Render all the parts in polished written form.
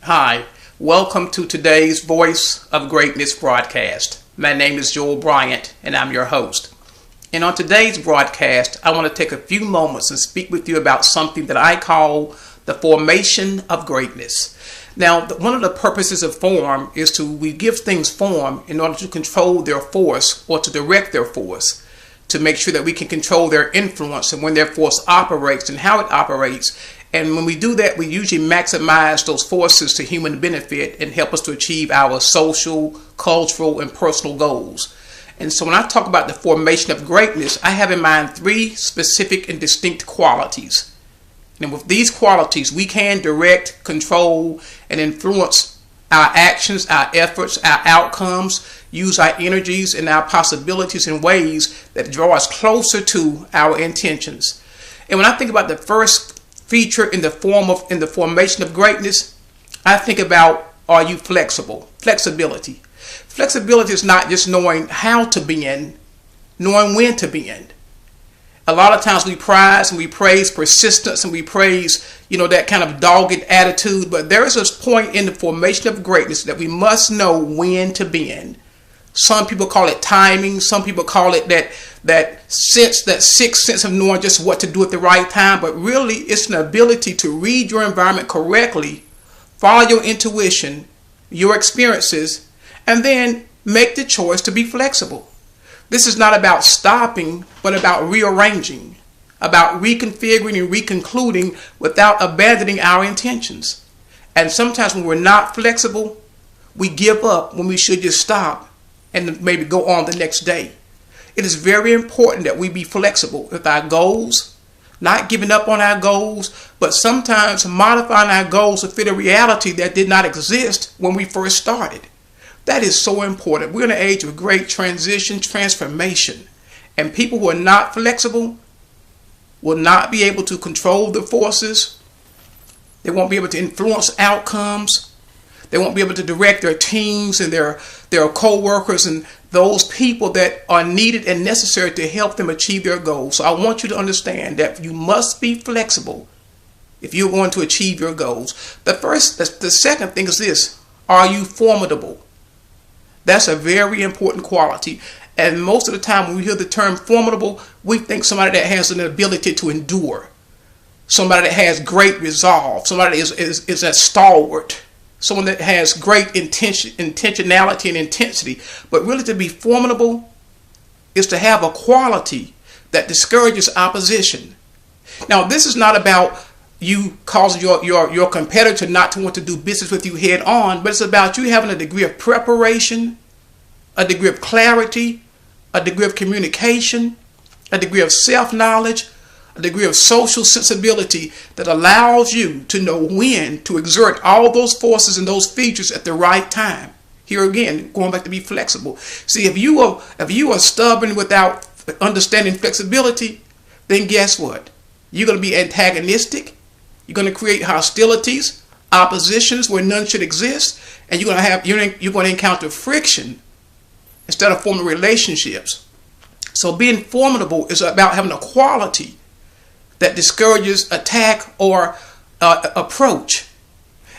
Hi, welcome to today's Voice of Greatness broadcast. My name is Joel Bryant and I'm your host. And on today's broadcast, I want to take a few moments and speak with you about something that I call the formation of greatness. Now, one of the purposes of form is we give things form in order to control their force or to direct their force, to make sure that we can control their influence and when their force operates and how it operates. And when we do that, we usually maximize those forces to human benefit and help us to achieve our social, cultural, and personal goals. And so when I talk about the formation of greatness, I have in mind three specific and distinct qualities. And with these qualities, we can direct, control, and influence our actions, our efforts, our outcomes, use our energies and our possibilities in ways that draw us closer to our intentions. And when I think about the first feature in the formation of greatness, I think about, are you flexible? Flexibility. Flexibility is not just knowing how to bend, knowing when to bend. A lot of times we prize and we praise persistence and we praise, that kind of dogged attitude, but there is a point in the formation of greatness that we must know when to bend. Some people call it timing. Some people call it that sixth sense of knowing just what to do at the right time. But really, it's an ability to read your environment correctly, follow your intuition, your experiences, and then make the choice to be flexible. This is not about stopping, but about rearranging, about reconfiguring and reconcluding without abandoning our intentions. And sometimes when we're not flexible, we give up when we should just stop and maybe go on the next day. It is very important that we be flexible with our goals, not giving up on our goals, but sometimes modifying our goals to fit a reality that did not exist when we first started. That is so important. We're in an age of great transformation, and people who are not flexible will not be able to control the forces. They won't be able to influence outcomes. They won't be able to direct their teams and their co-workers and those people that are needed and necessary to help them achieve their goals. So I want you to understand that you must be flexible if you're going to achieve your goals. The second thing is this: are you formidable? That's a very important quality. And most of the time when we hear the term formidable, we think somebody that has an ability to endure, somebody that has great resolve, somebody that is a stalwart, someone that has great intentionality and intensity. But really, to be formidable is to have a quality that discourages opposition. Now, this is not about you causing your competitor not to want to do business with you head on, but it's about you having a degree of preparation, a degree of clarity, a degree of communication, a degree of self-knowledge, a degree of social sensibility that allows you to know when to exert all those forces and those features at the right time. Here again, going back to be flexible. See, if you are stubborn without understanding flexibility, then guess what? You're going to be antagonistic. You're going to create hostilities, oppositions where none should exist, and you're going to encounter friction instead of forming relationships. So being formidable is about having a quality that discourages attack or approach.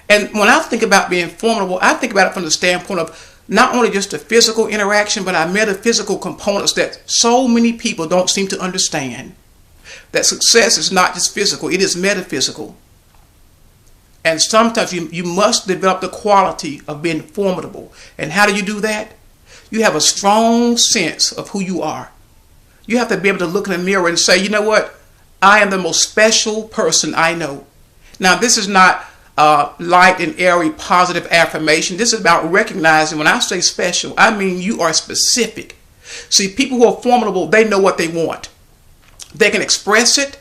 And when I think about being formidable, I think about it from the standpoint of not only just the physical interaction, but our metaphysical components that so many people don't seem to understand. That success is not just physical, it is metaphysical. And sometimes you must develop the quality of being formidable. And how do you do that? You have a strong sense of who you are. You have to be able to look in the mirror and say, you know what? I am the most special person I know. Now, this is not light and airy positive affirmation. This is about recognizing, when I say special, I mean you are specific. See, people who are formidable, they know what they want. They can express it.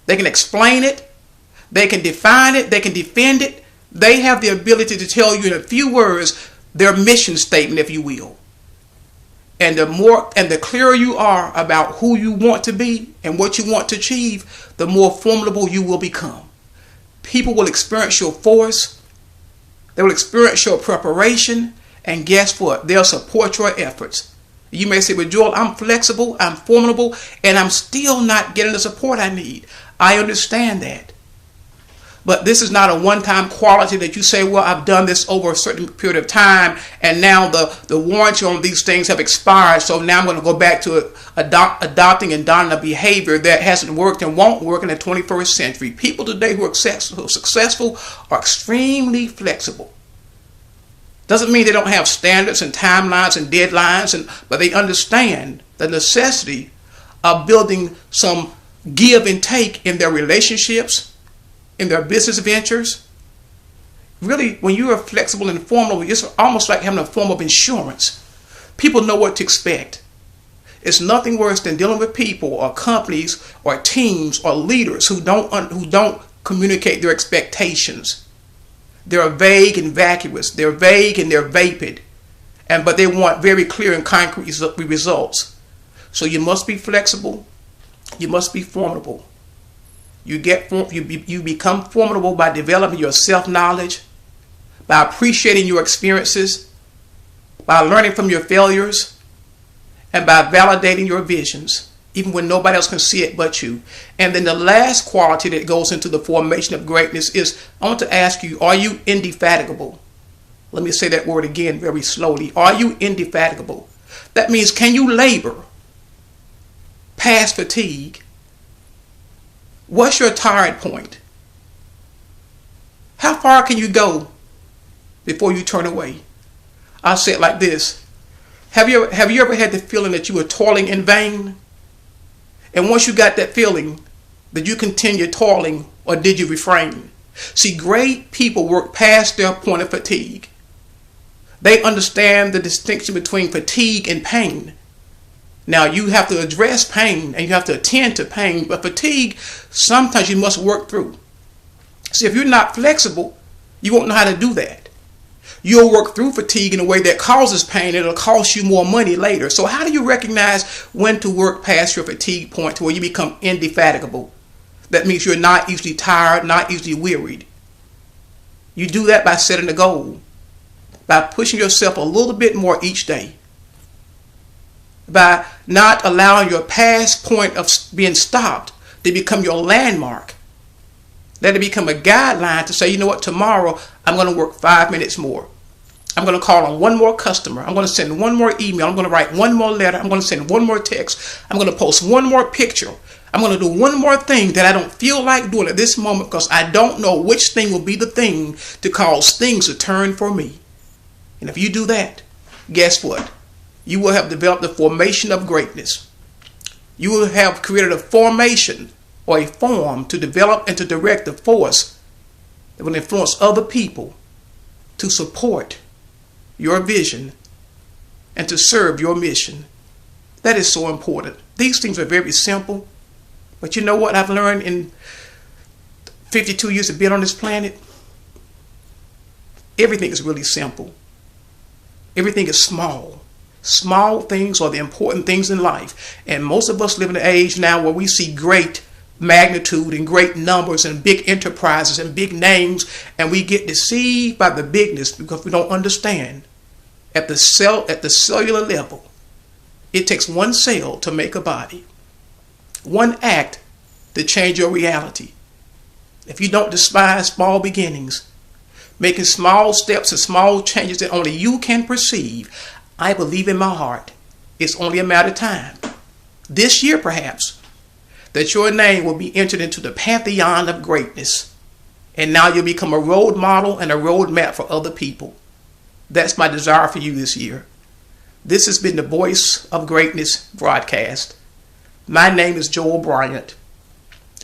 They can explain it. They can define it. They can defend it. They have the ability to tell you in a few words their mission statement, if you will. And the clearer you are about who you want to be and what you want to achieve, the more formidable you will become. People will experience your force. They will experience your preparation. And guess what? They'll support your efforts. You may say, but Joel, I'm flexible, I'm formidable, and I'm still not getting the support I need. I understand that. But this is not a one-time quality that you say, well, I've done this over a certain period of time, and now the warranty on these things have expired, so now I'm going to go back to adopting and donning a behavior that hasn't worked and won't work in the 21st century. People today who are successful are extremely flexible. Doesn't mean they don't have standards and timelines and deadlines, but they understand the necessity of building some give and take in their relationships, in their business ventures. Really, when you are flexible and formidable, it's almost like having a form of insurance. People know what to expect. It's nothing worse than dealing with people or companies or teams or leaders who don't communicate their expectations. They're vague and vacuous. They're vague and they're vapid, but they want very clear and concrete results. So you must be flexible. You must be formidable. You become formidable by developing your self-knowledge, by appreciating your experiences, by learning from your failures, and by validating your visions, even when nobody else can see it but you. And then the last quality that goes into the formation of greatness is, I want to ask you, are you indefatigable? Let me say that word again very slowly. Are you indefatigable? That means, can you labor past fatigue? What's your tired point? How far can you go before you turn away? I'll say it like this. Have you ever had the feeling that you were toiling in vain? And once you got that feeling, did you continue toiling or did you refrain? See, great people work past their point of fatigue. They understand the distinction between fatigue and pain. Now, you have to address pain and you have to attend to pain, but fatigue, sometimes you must work through. See, if you're not flexible, you won't know how to do that. You'll work through fatigue in a way that causes pain. It'll cost you more money later. So how do you recognize when to work past your fatigue point to where you become indefatigable? That means you're not easily tired, not easily wearied. You do that by setting a goal, by pushing yourself a little bit more each day, by not allowing your past point of being stopped to become your landmark. Let it become a guideline to say, you know what, tomorrow I'm going to work 5 minutes more. I'm going to call on one more customer. I'm going to send one more email. I'm going to write one more letter. I'm going to send one more text. I'm going to post one more picture. I'm going to do one more thing that I don't feel like doing at this moment because I don't know which thing will be the thing to cause things to turn for me. And if you do that, guess what? You will have developed the formation of greatness. You will have created a formation or a form to develop and to direct the force that will influence other people to support your vision and to serve your mission. That is so important. These things are very simple, but you know what I've learned in 52 years of being on this planet? Everything is really simple. Everything is small. Small things are the important things in life. And most of us live in an age now where we see great magnitude and great numbers and big enterprises and big names, and we get deceived by the bigness because we don't understand. At the cellular level, it takes one cell to make a body, one act to change your reality. If you don't despise small beginnings, making small steps and small changes that only you can perceive, I believe in my heart it's only a matter of time, this year perhaps, that your name will be entered into the pantheon of greatness. And now you'll become a role model and a roadmap for other people. That's my desire for you this year. This has been the Voice of Greatness broadcast. My name is Joel Bryant.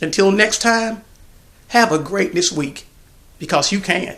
Until next time, have a greatness week, because you can.